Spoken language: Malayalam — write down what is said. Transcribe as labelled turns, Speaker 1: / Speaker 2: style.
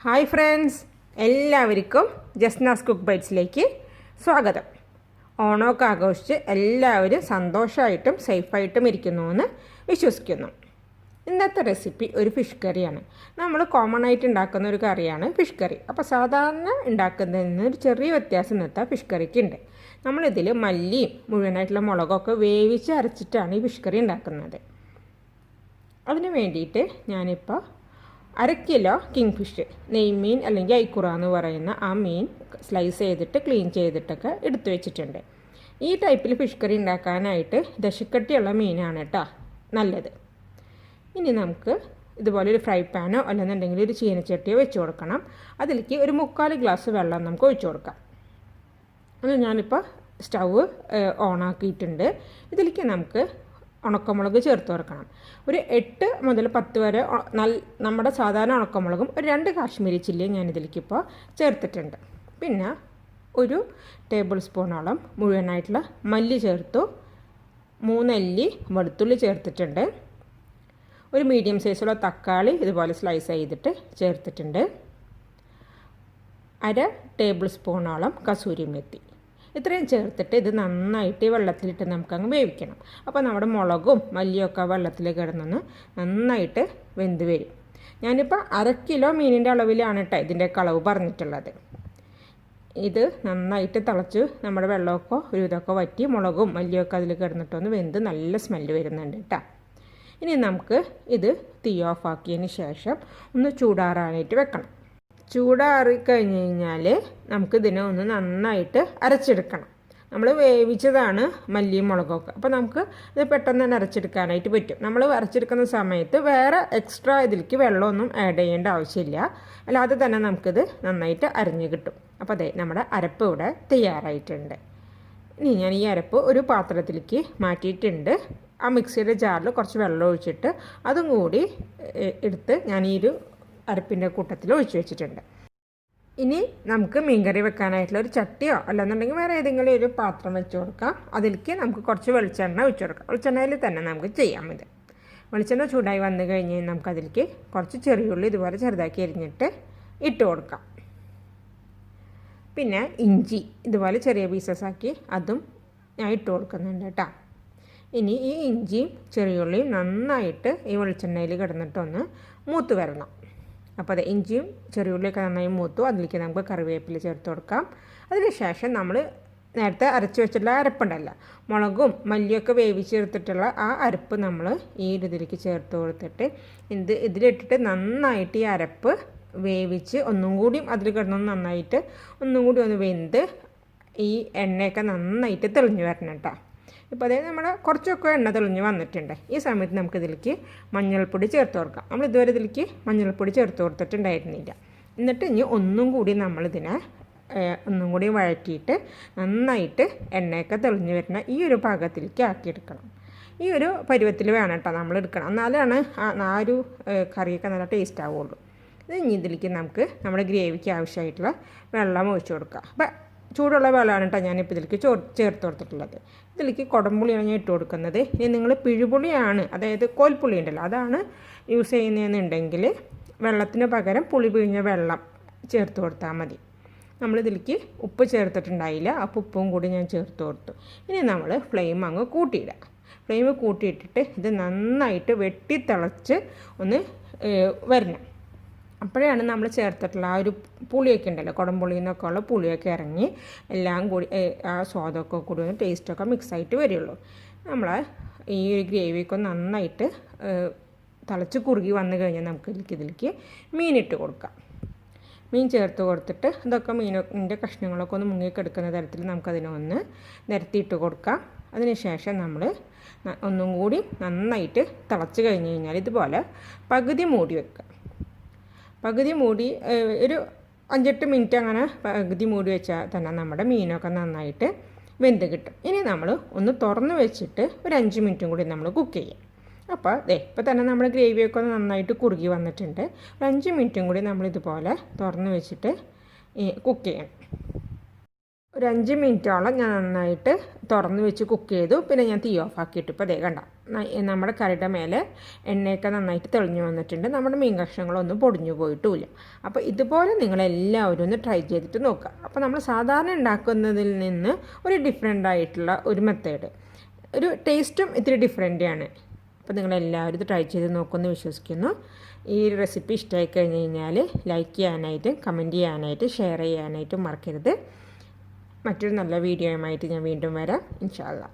Speaker 1: ഹായ് ഫ്രണ്ട്സ്, എല്ലാവർക്കും ജസ്നാസ് കുക്ക്ബൈറ്റ്സിലേക്ക് സ്വാഗതം. ഓണമൊക്കെ ആഘോഷിച്ച് എല്ലാവരും സന്തോഷമായിട്ടും സേഫായിട്ടും ഇരിക്കുന്നു എന്ന് വിശ്വസിക്കുന്നു. ഇന്നത്തെ റെസിപ്പി ഒരു ഫിഷ് കറിയാണ്. നമ്മൾ കോമൺ ആയിട്ട് ഉണ്ടാക്കുന്ന ഒരു കറിയാണ് ഫിഷ് കറി. അപ്പോൾ സാധാരണ ഉണ്ടാക്കുന്നതിൽ നിന്ന് ഒരു ചെറിയ വ്യത്യാസം ഇന്നത്തെ ഫിഷ് കറിക്ക് ഉണ്ട്. നമ്മളിതിൽ മല്ലിയും മുഴുവനായിട്ടുള്ള മുളകൊക്കെ വേവിച്ച് അരച്ചിട്ടാണ് ഈ ഫിഷ് കറി ഉണ്ടാക്കുന്നത്. അതിന് വേണ്ടിയിട്ട് ഞാനിപ്പോൾ 1/2 കിലോ കിങ് ഫിഷ്, നെയ്മീൻ അല്ലെങ്കിൽ ഐക്കുറ എന്ന് പറയുന്ന ആ മീൻ സ്ലൈസ് ചെയ്തിട്ട് ക്ലീൻ ചെയ്തിട്ടൊക്കെ എടുത്തു വെച്ചിട്ടുണ്ട്. ഈ ടൈപ്പിൽ ഫിഷ് കറി ഉണ്ടാക്കാനായിട്ട് ദശക്കട്ടിയുള്ള മീനാണ് കേട്ടോ നല്ലത്. ഇനി നമുക്ക് ഇതുപോലെ ഒരു ഫ്രൈ പാനോ അല്ലെന്നുണ്ടെങ്കിൽ ഒരു ചീനച്ചട്ടിയോ വെച്ച് കൊടുക്കണം. അതിലേക്ക് ഒരു 3/4 ഗ്ലാസ് വെള്ളം നമുക്ക് ഒഴിച്ചു കൊടുക്കാം. അത് ഞാനിപ്പോൾ സ്റ്റൗവ് ഓണാക്കിയിട്ടുണ്ട്. ഇതിലേക്ക് നമുക്ക് ഉണക്കമുളക് ചേർത്ത് കൊടുക്കണം. ഒരു 8 മുതൽ 10 വരെ നമ്മുടെ സാധാരണ ഉണക്കമുളകും ഒരു 2 കാശ്മീരി ചില്ലിയും ഞാനിതിലേക്കിപ്പോൾ ചേർത്തിട്ടുണ്ട്. പിന്നെ ഒരു ടേബിൾ സ്പൂണോളം മുഴുവനായിട്ടുള്ള മല്ലി ചേർത്തു. 3 അല്ലി വെളുത്തുള്ളി ചേർത്തിട്ടുണ്ട്. ഒരു മീഡിയം സൈസുള്ള തക്കാളി ഇതുപോലെ സ്ലൈസ് ചെയ്തിട്ട് ചേർത്തിട്ടുണ്ട്. 1/2 ടേബിൾ സ്പൂണോളം കസൂരി മെത്തി. ഇത്രയും ചേർത്തിട്ട് ഇത് നന്നായിട്ട് വെള്ളത്തിലിട്ട് നമുക്കങ്ങ് വേവിക്കണം. അപ്പോൾ നമ്മുടെ മുളകും മല്ലിയൊക്കെ വെള്ളത്തിൽ കിടന്നൊന്ന് നന്നായിട്ട് വെന്ത് വരും. ഞാനിപ്പോൾ 1/2 കിലോ മീനിൻ്റെ അളവിലാണ് കേട്ടോ ഇതിൻ്റെ അളവ് പറഞ്ഞിട്ടുള്ളത്. ഇത് നന്നായിട്ട് തിളച്ച് നമ്മുടെ വെള്ളമൊക്കെ ഒരു ഇതൊക്കെ വറ്റി മുളകും മല്ലിയൊക്കെ അതിൽ കിടന്നിട്ടൊന്ന് വെന്ത് നല്ല സ്മെല്ല് വരുന്നുണ്ട് കേട്ടോ. ഇനി നമുക്ക് ഇത് തീ ഓഫാക്കിയതിന് ശേഷം ഒന്ന് ചൂടാറാനായിട്ട് വെക്കണം. ചൂടാറി കഴിഞ്ഞ് കഴിഞ്ഞാൽ നമുക്കിതിനെ ഒന്ന് നന്നായിട്ട് അരച്ചെടുക്കണം. നമ്മൾ വേവിച്ചതാണ് മല്ലിയും മുളകൊക്കെ, അപ്പോൾ നമുക്ക് ഇത് പെട്ടെന്ന് തന്നെ അരച്ചെടുക്കാനായിട്ട് പറ്റും. നമ്മൾ അരച്ചെടുക്കുന്ന സമയത്ത് വേറെ എക്സ്ട്രാ ഇതിലേക്ക് വെള്ളമൊന്നും ആഡ് ചെയ്യേണ്ട ആവശ്യമില്ല. അല്ലാതെ തന്നെ നമുക്കിത് നന്നായിട്ട് അരഞ്ഞ് കിട്ടും. അപ്പോൾ അതെ, നമ്മുടെ അരപ്പ് ഇവിടെ തയ്യാറായിട്ടുണ്ട്. ഇനി ഞാൻ ഈ അരപ്പ് ഒരു പാത്രത്തിലേക്ക് മാറ്റിയിട്ടുണ്ട്. ആ മിക്സിയുടെ ജാറിൽ കുറച്ച് വെള്ളം ഒഴിച്ചിട്ട് അതും കൂടി എടുത്ത് ഞാൻ ഈ ഒരു അരപ്പിൻ്റെ കൂട്ടത്തിൽ ഒഴിച്ച് വെച്ചിട്ടുണ്ട്. ഇനി നമുക്ക് മീൻകറി വെക്കാനായിട്ടുള്ള ഒരു ചട്ടിയോ അല്ലെന്നുണ്ടെങ്കിൽ വേറെ ഏതെങ്കിലും ഒരു പാത്രം വെച്ച് കൊടുക്കാം. അതിലേക്ക് നമുക്ക് കുറച്ച് വെളിച്ചെണ്ണ ഒഴിച്ച് കൊടുക്കാം. വെളിച്ചെണ്ണയിൽ തന്നെ നമുക്ക് ചെയ്യാം. ഇത് വെളിച്ചെണ്ണ ചൂടായി വന്നു കഴിഞ്ഞ് നമുക്കതിലേക്ക് കുറച്ച് ചെറിയുള്ളി ഇതുപോലെ ചെറുതാക്കി അരിഞ്ഞിട്ട് ഇട്ട് കൊടുക്കാം. പിന്നെ ഇഞ്ചി ഇതുപോലെ ചെറിയ പീസസ് ആക്കി അതും ഞാൻ ഇട്ട് കൊടുക്കുന്നുണ്ട് കേട്ടോ. ഇനി ഈ ഇഞ്ചിയും ചെറിയുള്ളിയും നന്നായിട്ട് ഈ വെളിച്ചെണ്ണയിൽ കിടന്നിട്ടൊന്ന് മൂത്ത് വരണം. അപ്പോൾ അത് ഇഞ്ചിയും ചെറിയുള്ളിയൊക്കെ നന്നായി മൂത്തു. അതിലേക്ക് നമുക്ക് കറിവേപ്പില ചേർത്ത് കൊടുക്കാം. അതിനുശേഷം നമ്മൾ നേരത്തെ അരച്ച് വെച്ചിട്ടുള്ള അരപ്പുണ്ടല്ലോ, മുളകും മല്ലിയൊക്കെ വേവിച്ചെടുത്തിട്ടുള്ള ആ അരപ്പ് നമ്മൾ ഈ ഇതിലേക്ക് ചേർത്ത് കൊടുത്തിട്ട് ഇതിലിട്ടിട്ട് നന്നായിട്ട് ഈ അരപ്പ് വേവിച്ച് ഒന്നും കൂടി അതിൽ കിടന്നൊന്ന് നന്നായിട്ട് ഒന്നും കൂടി ഒന്ന് വെന്ത് ഈ എണ്ണയൊക്കെ നന്നായിട്ട് തെളിഞ്ഞു വരണം കേട്ടോ. ഇപ്പോൾ അതായത് നമ്മുടെ കുറച്ചൊക്കെ എണ്ണ തെളിഞ്ഞ് വന്നിട്ടുണ്ട്. ഈ സമയത്ത് നമുക്കിതിലേക്ക് മഞ്ഞൾപ്പൊടി ചേർത്ത് കൊടുക്കാം. നമ്മൾ ഇതുവരെ ഇതിലേക്ക് മഞ്ഞൾപ്പൊടി ചേർത്ത് കൊടുത്തിട്ടുണ്ടായിരുന്നില്ല. എന്നിട്ട് ഇനി ഒന്നും കൂടി നമ്മളിതിനെ ഒന്നും കൂടി വഴറ്റിയിട്ട് നന്നായിട്ട് എണ്ണയൊക്കെ തെളിഞ്ഞ് വരുന്ന ഈ ഒരു പാകത്തിലേക്ക് ആക്കിയെടുക്കണം. ഈ ഒരു പരുവത്തിൽ വേണം കേട്ടോ നമ്മൾ എടുക്കണം. എന്നാലാണ് ആ ഒരു കറിയൊക്കെ നല്ല ടേസ്റ്റ് ആവുള്ളൂ. ഇത് ഇനി ഇതിലേക്ക് നമുക്ക് നമ്മുടെ ഗ്രേവിക്ക് ആവശ്യമായിട്ടുള്ള വെള്ളം ഒഴിച്ച് കൊടുക്കുക. അപ്പോൾ ചൂടുള്ള വെള്ളമാണ് കേട്ടോ ഞാനിപ്പോൾ ഇതിലേക്ക് ചേർത്ത് കൊടുത്തിട്ടുള്ളത്. ഇതിലേക്ക് കുടംപുളിയാണ് ഞാൻ ഇട്ട് കൊടുക്കുന്നത്. ഇനി നിങ്ങൾ പിഴുപുളിയാണ്, അതായത് കോൽപ്പുളി ഉണ്ടല്ലോ, അതാണ് യൂസ് ചെയ്യുന്നതെന്നുണ്ടെങ്കിൽ വെള്ളത്തിന് പകരം പുളി പിഴിഞ്ഞ വെള്ളം ചേർത്ത് കൊടുത്താൽ മതി. നമ്മളിതിലേക്ക് ഉപ്പ് ചേർത്തിട്ടുണ്ടായില്ല, അപ്പോൾ ഉപ്പും കൂടി ഞാൻ ചേർത്ത് കൊടുത്തു. ഇനി നമ്മൾ ഫ്ലെയിം അങ്ങ് കൂട്ടിയിടുക. ഫ്ലെയിം കൂട്ടിയിട്ടിട്ട് ഇത് നന്നായിട്ട് വെട്ടിത്തിളച്ച് ഒന്ന് വരണം. അപ്പോഴാണ് നമ്മൾ ചേർത്തിട്ടുള്ള ആ ഒരു പുളിയൊക്കെ ഉണ്ടല്ലോ, കുടംപുളിയിൽ നിന്നൊക്കെ ഉള്ള പുളിയൊക്കെ ഇറങ്ങി എല്ലാം കൂടി ആ സ്വാദൊക്കെ കൂടി ഒന്ന് ടേസ്റ്റൊക്കെ മിക്സായിട്ട് വരുള്ളൂ. നമ്മൾ ഈ ഒരു ഗ്രേവിയൊക്കെ നന്നായിട്ട് തിളച്ച് കുറുകി വന്നു കഴിഞ്ഞാൽ നമുക്ക് ഇതിലേക്ക് മീനിട്ട് കൊടുക്കാം. മീൻ ചേർത്ത് കൊടുത്തിട്ട് ഇതൊക്കെ മീനിൻ്റെ കഷ്ണങ്ങളൊക്കെ ഒന്ന് മുങ്ങിക്കെടുക്കുന്ന തരത്തിൽ നമുക്കതിനെ ഒന്ന് നിരത്തിയിട്ട് കൊടുക്കാം. അതിനുശേഷം നമ്മൾ ഒന്നും കൂടി നന്നായിട്ട് തിളച്ച് കഴിഞ്ഞ് കഴിഞ്ഞാൽ ഇതുപോലെ പകുതി മൂടി വെക്കുക. പകുതി മൂടി ഒരു 5-8 മിനിറ്റ് അങ്ങനെ പകുതി മൂടി വെച്ചാൽ തന്നെ നമ്മുടെ മീനൊക്കെ നന്നായിട്ട് വെന്ത് കിട്ടും. ഇനി നമ്മൾ ഒന്ന് തുറന്ന് വെച്ചിട്ട് ഒരു 5 മിനിറ്റും കൂടി നമ്മൾ കുക്ക് ചെയ്യാം. അപ്പോൾ ഇപ്പോൾ തന്നെ നമ്മുടെ ഗ്രേവിയൊക്കെ ഒന്ന് നന്നായിട്ട് കുറുകി വന്നിട്ടുണ്ട്. ഒരു 5 മിനിറ്റും കൂടി നമ്മളിതുപോലെ തുറന്ന് വെച്ചിട്ട് കുക്ക് ചെയ്യണം. ഒരു 5 മിനിറ്റോളം ഞാൻ നന്നായിട്ട് തുറന്ന് വെച്ച് കുക്ക് ചെയ്തു. പിന്നെ ഞാൻ തീ ഓഫാക്കിയിട്ട് ഇപ്പോൾ കണ്ട നമ്മുടെ കറിയുടെ മേലെ എണ്ണയൊക്കെ നന്നായിട്ട് തെളിഞ്ഞു വന്നിട്ടുണ്ട്. നമ്മുടെ മീൻ കഷ്ണങ്ങളൊന്നും പൊടിഞ്ഞു പോയിട്ടുമില്ല. അപ്പോൾ ഇതുപോലെ നിങ്ങളെല്ലാവരും ഒന്ന് ട്രൈ ചെയ്തിട്ട് നോക്കുക. അപ്പോൾ നമ്മൾ സാധാരണ ഉണ്ടാക്കുന്നതിൽ നിന്ന് ഒരു ഡിഫറെൻ്റ് ആയിട്ടുള്ള ഒരു മെത്തേഡ്, ഒരു ടേസ്റ്റും ഇത്തിരി ഡിഫറെൻ്റാണ്. അപ്പോൾ നിങ്ങളെല്ലാവരും ഇത് ട്രൈ ചെയ്ത് നോക്കുമെന്ന് വിശ്വസിക്കുന്നു. ഈ റെസിപ്പി ഇഷ്ടമായി കഴിഞ്ഞ് കഴിഞ്ഞാൽ ലൈക്ക് ചെയ്യാനായിട്ടും കമൻറ്റ് ചെയ്യാനായിട്ടും ഷെയർ ചെയ്യാനായിട്ടും മറക്കരുത്. മറ്റൊരു നല്ല വീഡിയോയുമായിട്ട് ഞാൻ വീണ്ടും വരാം ഇൻഷാ അല്ലാ.